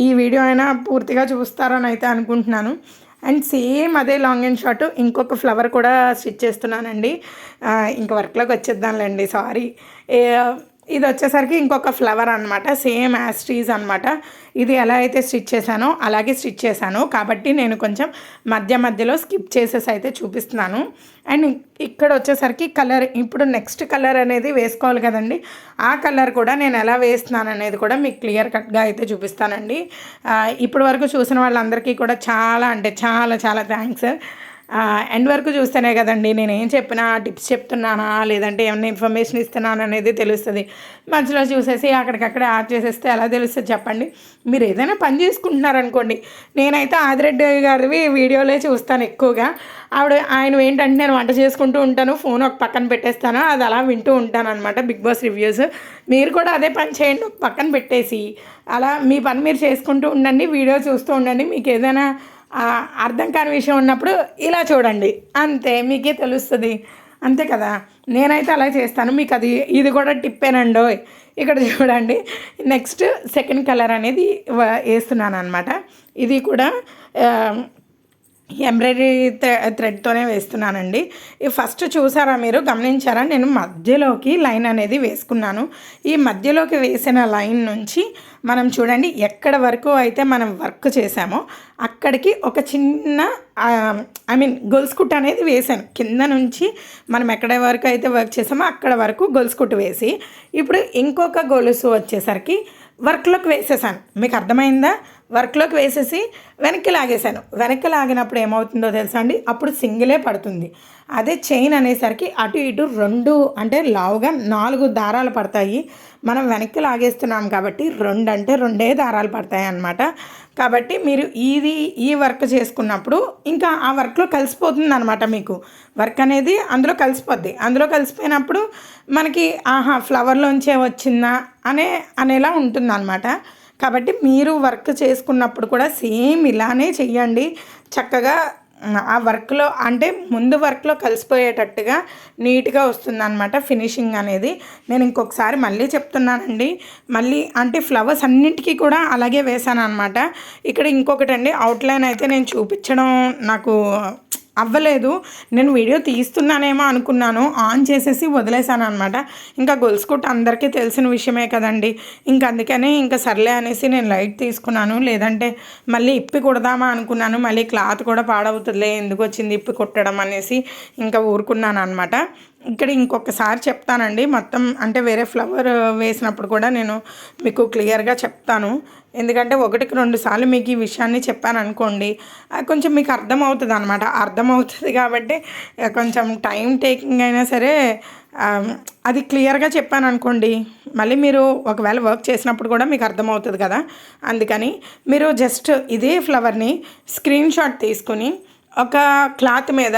ఈ వీడియో అయినా పూర్తిగా చూస్తారని అయితే అనుకుంటున్నాను. అండ్ సేమ్ అదే లాంగ్ అండ్ షార్ట్ ఇంకొక ఫ్లవర్ కూడా స్టిచ్ చేస్తున్నానండి. ఇంక వర్క్లోకి వచ్చేద్దాంలేండి, సారీ. ఇది వచ్చేసరికి ఇంకొక ఫ్లవర్ అనమాట, సేమ్ యాస్ట్రీజ్ అనమాట. ఇది ఎలా అయితే స్టిచ్ చేశానో అలాగే స్టిచ్ చేశాను, కాబట్టి నేను కొంచెం మధ్యలో స్కిప్ చేసేసి అయితే చూపిస్తున్నాను. అండ్ ఇక్కడ వచ్చేసరికి కలర్, ఇప్పుడు నెక్స్ట్ కలర్ అనేది వేసుకోవాలి కదండి, ఆ కలర్ కూడా నేను ఎలా వేస్తున్నాను అనేది కూడా మీకు క్లియర్ కట్గా అయితే చూపిస్తానండి. ఇప్పటి వరకు చూసిన వాళ్ళందరికీ కూడా చాలా అంటే చాలా థ్యాంక్స్. ఎండ్ వరకు చూస్తేనే కదండి నేను ఏం చెప్పినా టిప్స్ చెప్తున్నానా లేదంటే ఏమైనా ఇన్ఫర్మేషన్ ఇస్తున్నాను అనేది తెలుస్తుంది. మధ్యలో చూసేసి అక్కడికక్కడే యాడ్ చేసేస్తే ఎలా తెలుస్తుంది చెప్పండి. మీరు ఏదైనా పని చేసుకుంటున్నారనుకోండి, నేనైతే ఆదిరెడ్డి గారివి వీడియోలే చూస్తాను ఎక్కువగా. ఆయన ఏంటంటే నేను వంట చేసుకుంటూ ఉంటాను, ఫోన్ ఒక పక్కన పెట్టేస్తాను, అది అలా వింటూ ఉంటాను అనమాట బిగ్ బాస్ రివ్యూస్. మీరు కూడా అదే పని చేయండి, ఒక పక్కన పెట్టేసి అలా మీ పని మీరు చేసుకుంటూ ఉండండి, వీడియో చూస్తూ ఉండండి. మీకు ఏదైనా అర్థం కాని విషయం ఉన్నప్పుడు ఇలా చూడండి, అంతే, మీకే తెలుస్తుంది, అంతే కదా. నేనైతే అలా చేస్తాను, మీకు ఇది కూడా టిప్పేనండో. ఇక్కడ చూడండి, నెక్స్ట్ సెకండ్ కలర్ అనేది వేస్తున్నాను అనమాట. ఇది కూడా ఎంబ్రాయిడరీ థ్రెడ్తోనే వేస్తున్నానండి. ఫస్ట్ చూసారా, మీరు గమనించారా, నేను మధ్యలోకి లైన్ అనేది వేసుకున్నాను. ఈ మధ్యలోకి వేసిన లైన్ నుంచి మనం చూడండి ఎక్కడ వరకు అయితే మనం వర్క్ చేసామో అక్కడికి ఒక చిన్న గొలుసు కుట్టు అనేది వేసాను. కింద నుంచి మనం ఎక్కడ వరకు అయితే వర్క్ చేసామో అక్కడ వరకు గొలుసు కుట్టు వేసి ఇప్పుడు ఇంకొక గొలుసు వచ్చేసరికి వర్క్లోకి వేసేసాను. మీకు అర్థమైందా? వర్క్లోకి వేసేసి వెనక్కి లాగేశాను. వెనక్కి లాగినప్పుడు ఏమవుతుందో తెలుసా అండి, అప్పుడు సింగిలే పడుతుంది. అదే చైన్ అనేసరికి అటు ఇటు 2 అంటే లావుగా 4 దారాలు పడతాయి. మనం వెనక్కి లాగేస్తున్నాం కాబట్టి 2 అంటే 2 దారాలు పడతాయి అన్నమాట. కాబట్టి మీరు ఈ వర్క్ చేసుకున్నప్పుడు ఇంకా ఆ వర్క్లో కలిసిపోతుంది అనమాట. మీకు వర్క్ అనేది అందులో కలిసిపోద్ది. అందులో కలిసిపోయినప్పుడు మనకి ఫ్లవర్లోంచే వచ్చిందా అనేలా ఉంటుందన్నమాట. కాబట్టి మీరు వర్క్ చేసుకున్నప్పుడు కూడా సేమ్ ఇలానే చెయ్యండి. చక్కగా ఆ వర్క్లో అంటే ముందు వర్క్లో కలిసిపోయేటట్టుగా నీట్గా వస్తుందన్నమాట ఫినిషింగ్ అనేది. నేను ఇంకొకసారి మళ్ళీ చెప్తున్నానండి. మళ్ళీ అంటే ఫ్లవర్స్ అన్నింటికీ కూడా అలాగే వేసాను అనమాట. ఇక్కడ ఇంకొకటండి, అవుట్లైన్ అయితే నేను చూపించడం నాకు అవ్వలేదు. నేను వీడియో తీస్తున్నానేమో అనుకున్నాను, ఆన్ చేసేసి వదిలేసాను అనమాట. ఇంకా గొలుసు కుట్టు అందరికీ తెలిసిన విషయమే కదండి. ఇంకా అందుకని ఇంకా సర్లే అనేసి నేను లైట్ తీసుకున్నాను. లేదంటే మళ్ళీ ఇప్పి కుడదామా అనుకున్నాను. మళ్ళీ క్లాత్ కూడా పాడవుతుందిలే, ఎందుకు వచ్చింది ఇప్పి కుట్టడం అనేసి ఇంకా ఊరుకున్నాను అనమాట. ఇక్కడ ఇంకొకసారి చెప్తానండి మొత్తం, అంటే వేరే ఫ్లవర్ వేసినప్పుడు కూడా నేను మీకు క్లియర్గా చెప్తాను. ఎందుకంటే 1కి 2 సార్లు మీకు ఈ విషయాన్ని చెప్పాను అనుకోండి, కొంచెం మీకు అర్థమవుతుంది అనమాట. అర్థమవుతుంది కాబట్టి కొంచెం టైం టేకింగ్ అయినా సరే అది క్లియర్గా చెప్పాను అనుకోండి, మళ్ళీ మీరు ఒకవేళ వర్క్ చేసినప్పుడు కూడా మీకు అర్థమవుతుంది కదా. అందుకని మీరు జస్ట్ ఇదే ఫ్లవర్ని స్క్రీన్ షాట్ తీసుకుని ఒక క్లాత్ మీద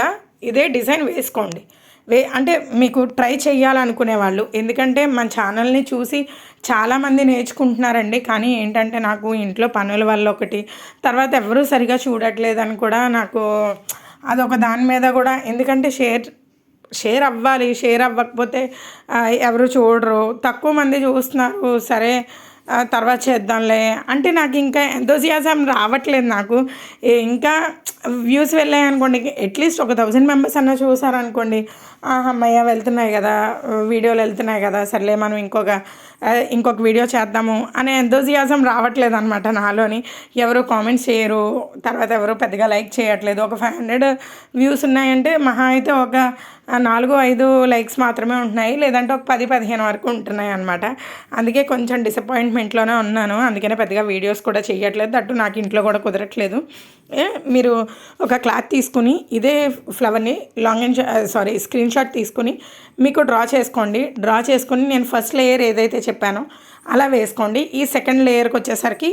ఇదే డిజైన్ వేసుకోండి. అంటే మీకు ట్రై చేయాలనుకునే వాళ్ళు, ఎందుకంటే మన ఛానల్ని చూసి చాలామంది నేర్చుకుంటున్నారండి. కానీ ఏంటంటే నాకు ఇంట్లో పనుల వల్ల ఒకటి, తర్వాత ఎవరూ సరిగా చూడట్లేదని కూడా నాకు అదొక దాని మీద కూడా, ఎందుకంటే షేర్ అవ్వాలి. షేర్ అవ్వకపోతే ఎవరు చూడరు, తక్కువ మంది చూస్తున్నారు. సరే తర్వాత చేద్దాంలే అంటే నాకు ఇంకా ఎంతోసియాజం రావట్లేదు. నాకు ఇంకా వ్యూస్ వెళ్ళాయి అనుకోండి, అట్లీస్ట్ ఒక 1000 మెంబర్స్ అన్న చూసారనుకోండి, అమ్మయ్య వెళ్తున్నాయి కదా, వీడియోలు వెళ్తున్నాయి కదా, సర్లే మనం ఇంకొక వీడియో చేద్దాము అనే ఎంతోసియాజం రావట్లేదు అనమాట నాలోని. ఎవరు కామెంట్స్ చేయరు, తర్వాత ఎవరు పెద్దగా లైక్ చేయట్లేదు. ఒక 500 వ్యూస్ ఉన్నాయంటే మహా అయితే ఒక 4-5 లైక్స్ మాత్రమే ఉంటున్నాయి, లేదంటే ఒక 10-15 వరకు ఉంటున్నాయి అనమాట. అందుకే కొంచెం డిసప్పాయింట్మెంట్లోనే ఉన్నాను. అందుకనే పెద్దగా వీడియోస్ కూడా చేయట్లేదు. దట్టు నాకు ఇంట్లో కూడా కుదరట్లేదు. మీరు ఒక క్లాత్ తీసుకుని ఇదే ఫ్లవర్ని స్క్రీన్ షాట్ తీసుకుని మీకు డ్రా చేసుకోండి. డ్రా చేసుకుని నేను ఫస్ట్ లేయర్ ఏదైతే చెప్పానో అలా వేసుకోండి. ఈ సెకండ్ లేయర్కి వచ్చేసరికి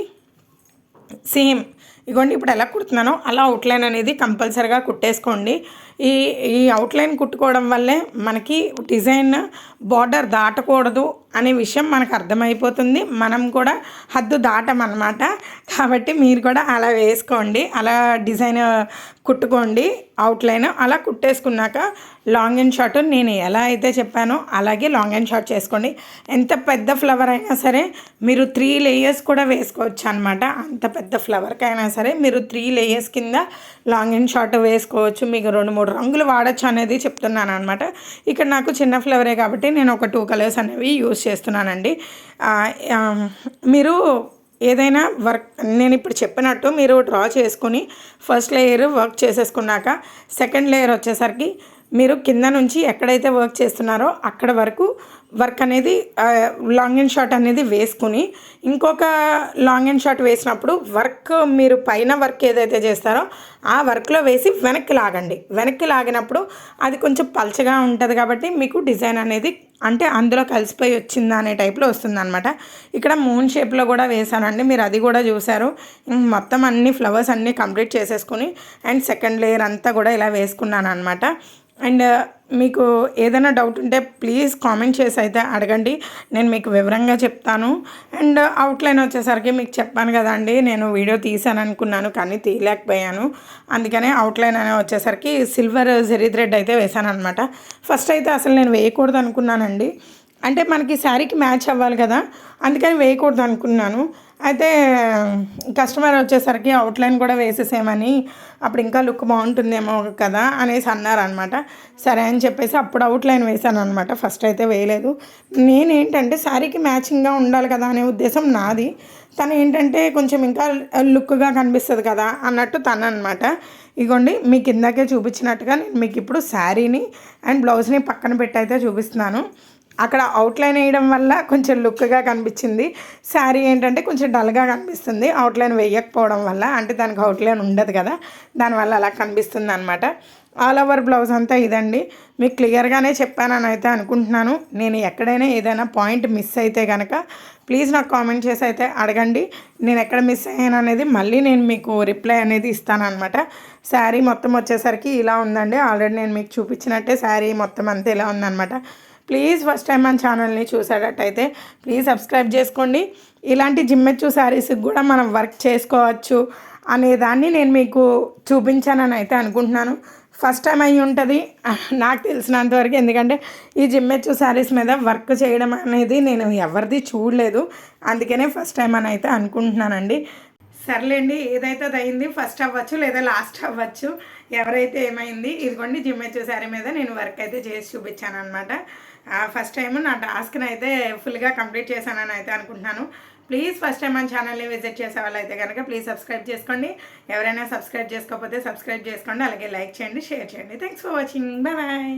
సేమ్ ఇగోండి ఇప్పుడు ఎలా కుడుతున్నానో అలా అవుట్లైన్ అనేది కంపల్సరీగా కుట్టేసుకోండి. ఈ అవుట్లైన్ కుట్టుకోవడం వల్లే మనకి డిజైన్ బార్డర్ దాటకూడదు అనే విషయం మనకు అర్థమైపోతుంది. మనం కూడా హద్దు దాటమన్నమాట. కాబట్టి మీరు కూడా అలా వేసుకోండి, అలా డిజైన్ కుట్టుకోండి. అవుట్లైన్ అలా కుట్టేసుకున్నాక లాంగ్ అండ్ షార్ట్ నేను ఎలా అయితే చెప్పానో అలాగే లాంగ్ అండ్ షార్ట్ చేసుకోండి. ఎంత పెద్ద ఫ్లవర్ అయినా సరే మీరు 3 లేయర్స్ కూడా వేసుకోవచ్చు అనమాట. అంత పెద్ద ఫ్లవర్కైనా సరే మీరు 3 లేయర్స్ కింద లాంగ్ అండ్ షార్ట్ వేసుకోవచ్చు. మీకు 2-3 రంగులు వాడచ్చు అనేది చెప్తున్నాను అనమాట. ఇక్కడ నాకు చిన్న ఫ్లవరే కాబట్టి నేను ఒక 2 కలర్స్ అనేవి యూస్ చేస్తున్నానండి. మీరు ఏదైనా వర్క్ నేను ఇప్పుడు చెప్పినట్టు మీరు డ్రా చేసుకుని ఫస్ట్ లేయర్ వర్క్ చేసేసుకున్నాక సెకండ్ లేయర్ వచ్చేసరికి మీరు కింద నుంచి ఎక్కడైతే వర్క్ చేస్తున్నారో అక్కడ వరకు వర్క్ అనేది లాంగ్ అండ్ షార్ట్ అనేది వేసుకుని ఇంకొక లాంగ్ అండ్ షార్ట్ వేసినప్పుడు వర్క్ మీరు పైన వర్క్ ఏదైతే చేస్తారో ఆ వర్క్లో వేసి వెనక్కి లాగండి. వెనక్కి లాగినప్పుడు అది కొంచెం పల్చగా ఉంటుంది కాబట్టి మీకు డిజైన్ అనేది అంటే అందులో కలిసిపోయి వచ్చిందా అనే టైప్లో వస్తుందన్నమాట. ఇక్కడ మూన్ షేప్లో కూడా వేసానండి, మీరు అది కూడా చూసారు. మొత్తం అన్ని ఫ్లవర్స్ అన్నీ కంప్లీట్ చేసేసుకుని అండ్ సెకండ్ లేయర్ అంతా కూడా ఇలా వేసుకున్నాను అనమాట. అండ్ మీకు ఏదైనా డౌట్ ఉంటే ప్లీజ్ కామెంట్ చేసి అయితే అడగండి, నేను మీకు వివరంగా చెప్తాను. అండ్ అవుట్లైన్ వచ్చేసరికి మీకు చెప్పాను కదండి, నేను వీడియో తీసాను అనుకున్నాను కానీ తీయలేకపోయాను. అందుకనే అవుట్లైన్ అనే వచ్చేసరికి సిల్వర్ జెరీ థ్రెడ్ అయితే వేసాను అనమాట. ఫస్ట్ అయితే అసలు నేను వేయకూడదు అనుకున్నానండి, అంటే మనకి శారీకి మ్యాచ్ అవ్వాలి కదా, అందుకని వేయకూడదు అనుకున్నాను. అయితే కస్టమర్ వచ్చేసరికి అవుట్లైన్ కూడా వేసేసేమని, అప్పుడు ఇంకా లుక్ బాగుంటుందేమో కదా అనేసి అన్నారనమాట. సరే అని చెప్పేసి అప్పుడు అవుట్లైన్ వేసాను అనమాట. ఫస్ట్ అయితే వేయలేదు. నేనేంటంటే శారీకి మ్యాచింగ్గా ఉండాలి కదా అనే ఉద్దేశం నాది. తను ఏంటంటే కొంచెం ఇంకా లుక్గా కనిపిస్తుంది కదా అన్నట్టు తను అనమాట. ఇగోండి మీకు ఇందాకే చూపించినట్టుగా నేను మీకు ఇప్పుడు శారీని అండ్ బ్లౌజ్ని పక్కన పెట్టి అయితే చూపిస్తున్నాను. అక్కడ అవుట్లైన్ వేయడం వల్ల కొంచెం లుక్గా కనిపించింది. శారీ ఏంటంటే కొంచెం డల్గా కనిపిస్తుంది అవుట్లైన్ వేయకపోవడం వల్ల, అంటే దానికి అవుట్లైన్ ఉండదు కదా, దానివల్ల అలా కనిపిస్తుంది అనమాట. ఆల్ ఓవర్ బ్లౌజ్ అంతా ఇదండి. మీకు క్లియర్గానే చెప్పానని అయితే అనుకుంటున్నాను. నేను ఎక్కడైనా ఏదైనా పాయింట్ మిస్ అయితే కనుక ప్లీజ్ నాకు కామెంట్ చేసి అయితే అడగండి. నేను ఎక్కడ మిస్ అయ్యాను అనేది మళ్ళీ నేను మీకు రిప్లై అనేది ఇస్తాను అనమాట. శారీ మొత్తం వచ్చేసరికి ఇలా ఉందండి. ఆల్రెడీ నేను మీకు చూపించినట్టే శారీ మొత్తం అంతా ఇలా ఉందన్నమాట. ప్లీజ్ ఫస్ట్ టైం మన ఛానల్ని చూసేటట్టయితే ప్లీజ్ సబ్స్క్రైబ్ చేసుకోండి. ఇలాంటి జిమ్మెచ్చు శారీస్కి కూడా మనం వర్క్ చేసుకోవచ్చు అనేదాన్ని నేను మీకు చూపించానని అయితే అనుకుంటున్నాను. ఫస్ట్ టైం అయ్యి ఉంటుంది నాకు తెలిసినంతవరకు, ఎందుకంటే ఈ జిమ్మెచ్చు శారీస్ మీద వర్క్ చేయడం అనేది నేను ఎవరిది చూడలేదు, అందుకనే ఫస్ట్ టైం అని అయితే అనుకుంటున్నానండి. సర్లేండి, ఏదైతే అది అయింది, ఫస్ట్ అవ్వచ్చు లేదా లాస్ట్ అవ్వచ్చు, ఎవరైతే ఏమైంది. ఇదిగోండి జిమ్మెచ్చు శారీ మీద నేను వర్క్ అయితే చేసి చూపించాను అనమాట. ఫస్ట్ టైం నా టాస్క్ని అయితే ఫుల్గా కంప్లీట్ చేశానని అయితే అనుకుంటున్నాను. ప్లీజ్ ఫస్ట్ టైం మన ఛానల్ని విజిట్ చేసే వాళ్ళు అయితే కనుక ప్లీజ్ సబ్స్క్రైబ్ చేసుకోండి. ఎవరైనా సబ్స్క్రైబ్ చేసుకోకపోతే సబ్స్క్రైబ్ చేసుకోండి, అలాగే లైక్ చేయండి, షేర్ చేయండి. Thanks for watching. Bye bye.